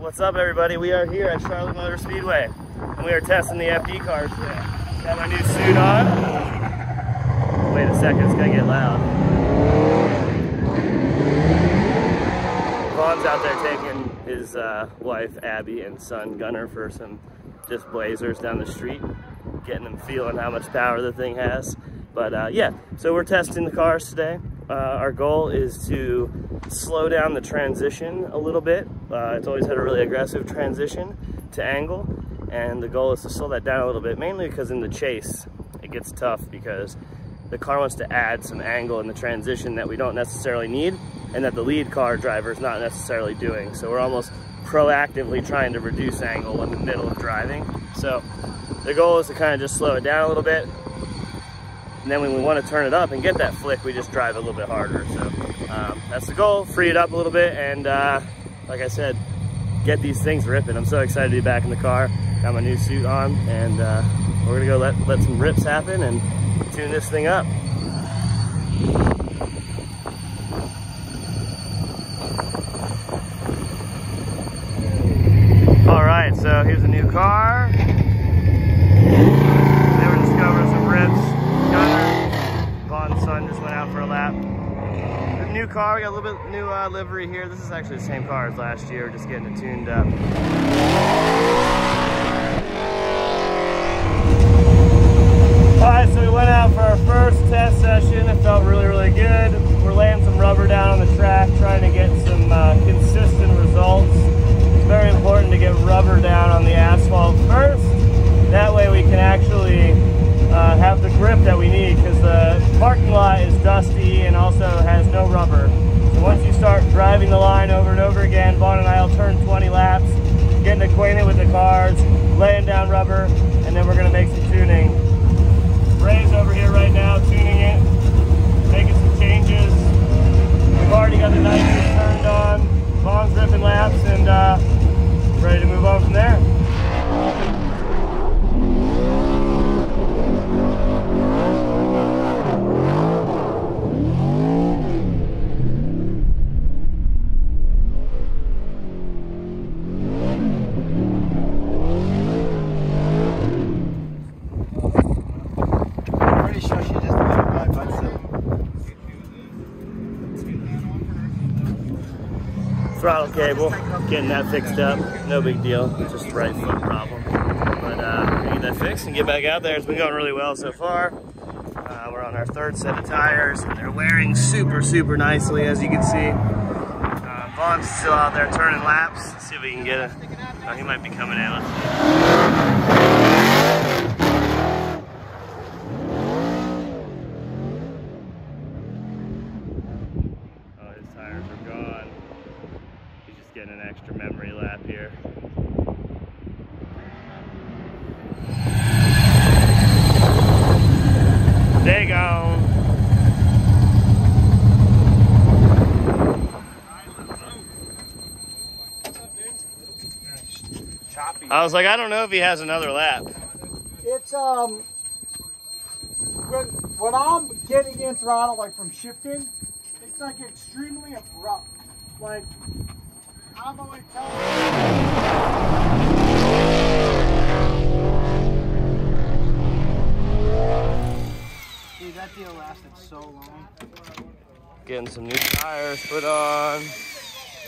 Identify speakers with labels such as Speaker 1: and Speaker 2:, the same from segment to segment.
Speaker 1: What's up, everybody? We are here at Charlotte Motor Speedway, and we are testing the FD cars today. Got my new suit on. Wait a second, it's gonna get loud. Vaughn's out there taking his wife Abby and son Gunner for some just blazers down the street, getting them feeling how much power the thing has. But yeah, so we're testing the cars today. Our goal is to slow down the transition a little bit. It's always had a really aggressive transition to angle, and the goal is to slow that down a little bit, mainly because in the chase it gets tough because the car wants to add some angle in the transition that we don't necessarily need and that the lead car driver is not necessarily doing. So we're almost proactively trying to reduce angle in the middle of driving. So the goal is to kind of just slow it down a little bit. And then when we want to turn it up and get that flick, we just drive a little bit harder. So that's the goal, free it up a little bit, and like I said, get these things ripping. I'm so excited to be back in the car. Got my new suit on, and we're gonna go let some rips happen and tune this thing up. All right, so here's a new car. They were discovering some rips. Vaughn's son just went out for a lap. The new car, we got a little bit new livery here. This is actually the same car as last year, just getting it tuned up. Alright, so we went out for our first test session. It felt really, really good. We're laying some rubber down on the track, trying to get some consistent results. It's very important to get rubber down on the asphalt first. That way we can actually have the grip that we need, because the parking lot is dusty and also has no rubber. So once you start driving the line over and over again, Vaughn and I will turn 20 laps, getting acquainted with the cars, laying down rubber, and then we're going to make some tuning. Ray's over here right now tuning it, making some changes. We've already got the nitrous turned on, Vaughn's ripping laps, and ready to move on from there. Throttle cable, getting that fixed up, no big deal, it's just a right foot problem. But we're gonna get that fixed and get back out there. It's been going really well so far. We're on our third set of tires, and they're wearing super, super nicely, as you can see. Vaughn's still out there turning laps. Let's see if we can get it. Oh, he might be coming in. Let's see. Getting an extra memory lap here. They gone. I was like, I don't know if he has another lap.
Speaker 2: It's when I'm getting in throttle, like from shifting, it's like extremely abrupt. Like I'm only telling you. Dude, that deal lasted so long.
Speaker 1: Getting some new tires put on.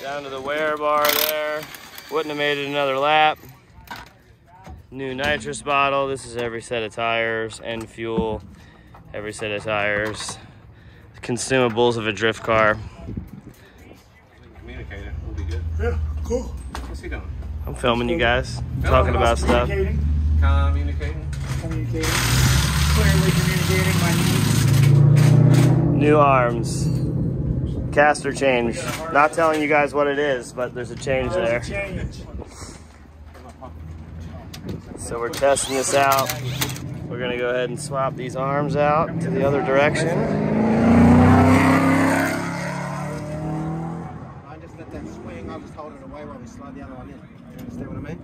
Speaker 1: Down to the wear bar there. Wouldn't have made it another lap. New nitrous bottle. This is every set of tires and fuel. Every set of tires. Consumables of a drift car.
Speaker 3: Communicator will be good.
Speaker 2: Yeah, cool.
Speaker 3: What's he doing?
Speaker 1: I'm filming you guys, talking about stuff.
Speaker 3: Communicating.
Speaker 2: Clearly communicating my needs.
Speaker 1: New arms. Caster change. Not telling you guys what it is, but there's a change there. So we're testing this out. We're gonna go ahead and swap these arms out to the other direction.
Speaker 4: I just let that swing, I'll just hold it away while we slide the other one in. You understand what I mean?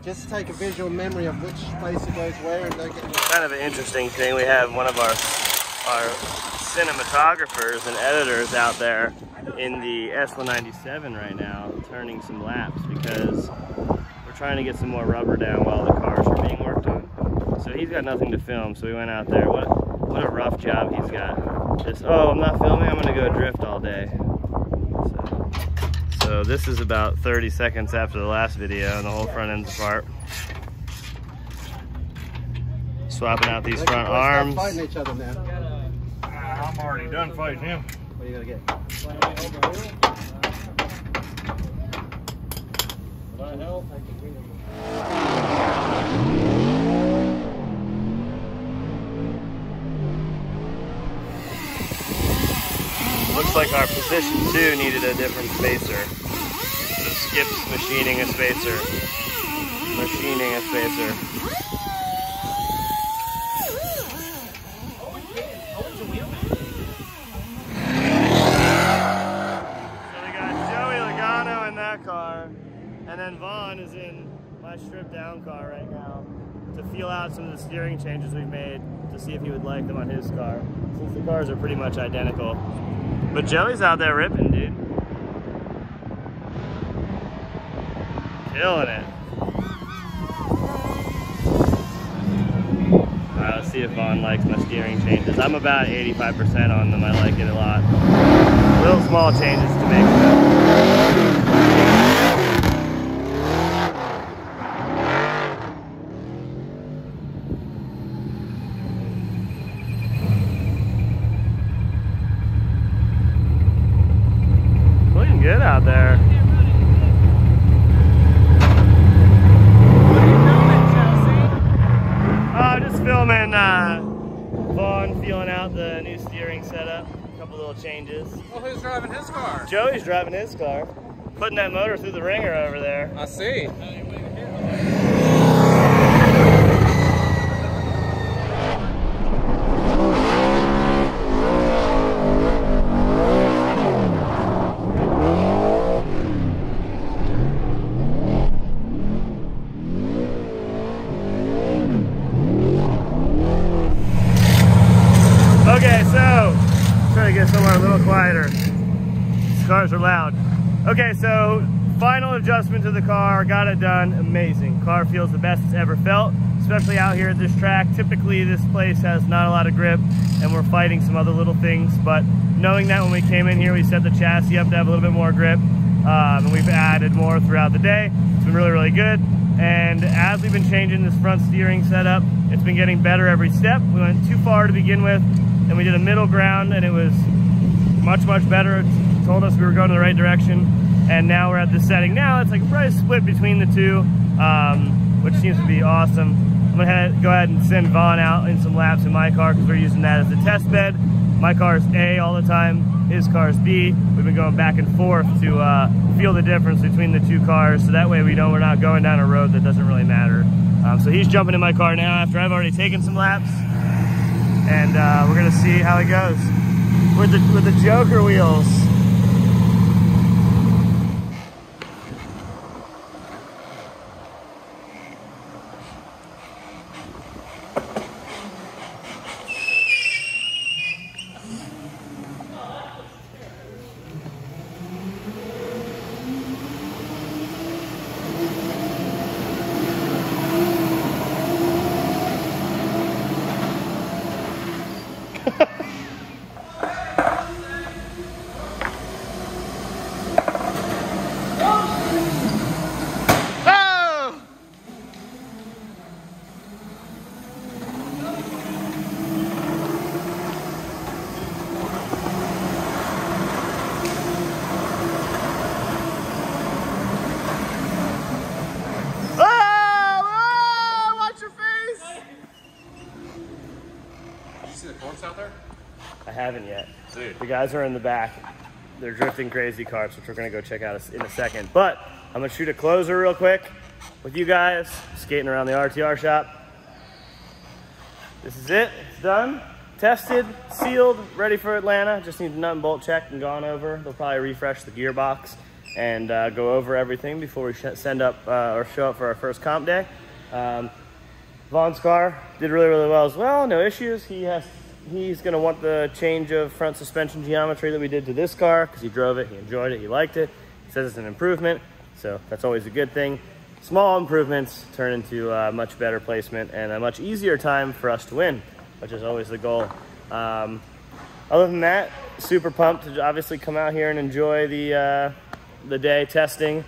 Speaker 4: Just take a visual memory of which place it goes where and don't get...
Speaker 1: Kind of an interesting thing. We have one of our our cinematographers and editors out there in the S197 right now, turning some laps because we're trying to get some more rubber down while the cars are being worked on. So he's got nothing to film, so we went out there. What a rough job he's got. Just, oh, I'm not filming, I'm gonna go drift all day. So this is about 30 seconds after the last video and the whole front end's apart. Swapping out these front arms.
Speaker 4: Fighting each other now.
Speaker 3: I'm already done fighting him.
Speaker 4: What are you gonna get?
Speaker 1: Looks like our position 2 needed a different spacer. So Skip's machining a spacer. Machining a spacer. Car, and then Vaughn is in my stripped down car right now to feel out some of the steering changes we've made to see if he would like them on his car, since the cars are pretty much identical. But Joey's out there ripping, dude. Killing it. Alright, let's see if Vaughn likes my steering changes. I'm about 85% on them. I like it a lot. Little small changes to make. Looking good out there. Just filming Vaughn feeling out the new steering setup. A couple little changes.
Speaker 3: Well, who's driving his car?
Speaker 1: Joey's driving his car. Putting that motor through the ringer over there.
Speaker 3: I see.
Speaker 1: Okay, so try to get somewhere a little quieter. These cars are loud. Okay, so final adjustment to the car, got it done, amazing. Car feels the best it's ever felt, especially out here at this track. Typically this place has not a lot of grip and we're fighting some other little things, but knowing that when we came in here, we set the chassis up to have a little bit more grip, and we've added more throughout the day. It's been really, really good. And as we've been changing this front steering setup, it's been getting better every step. We went too far to begin with, and we did a middle ground, and it was much, much better. It told us we were going in the right direction, and now we're at this setting. Now it's like probably split between the two, which seems to be awesome. I'm gonna go ahead and send Vaughn out in some laps in my car because we're using that as the test bed. My car's A all the time, his car's B. We've been going back and forth to feel the difference between the two cars, so that way we're not going down a road that doesn't really matter. So he's jumping in my car now after I've already taken some laps, and we're gonna see how it goes with the Joker wheels.
Speaker 3: Out there?
Speaker 1: I haven't yet.
Speaker 3: Dude.
Speaker 1: The guys are in the back. They're drifting crazy carts, which we're gonna go check out in a second. But I'm gonna shoot a closer real quick with you guys, skating around the RTR shop. This is it, it's done. Tested, sealed, ready for Atlanta. Just need the nut and bolt checked and gone over. They'll probably refresh the gearbox and go over everything before we send up or show up for our first comp day. Vaughn's car did really, really well as well. No issues. He has he's gonna want the change of front suspension geometry that we did to this car, because he drove it, he enjoyed it, he liked it. He says it's an improvement, so that's always a good thing. Small improvements turn into much better placement and a much easier time for us to win, which is always the goal. Other than that, super pumped to obviously come out here and enjoy the day testing,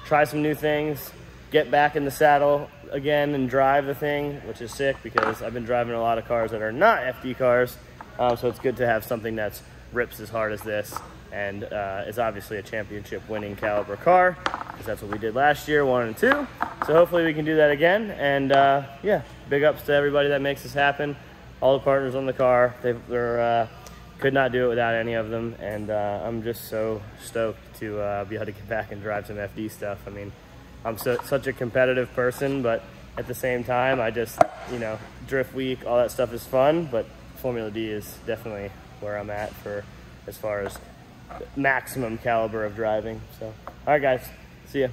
Speaker 1: try some new things, get back in the saddle again and drive the thing, which is sick because I've been driving a lot of cars that are not FD cars. So it's good to have something that's rips as hard as this and is obviously a championship winning caliber car, because that's what we did last year, 1 and 2. So hopefully we can do that again. And yeah, big ups to everybody that makes this happen. All the partners on the car, they're could not do it without any of them. And I'm just so stoked to be able to get back and drive some FD stuff. I mean, I'm such a competitive person, but at the same time, I just, you know, drift week, all that stuff is fun, but Formula D is definitely where I'm at for as far as maximum caliber of driving. So, all right, guys, see ya.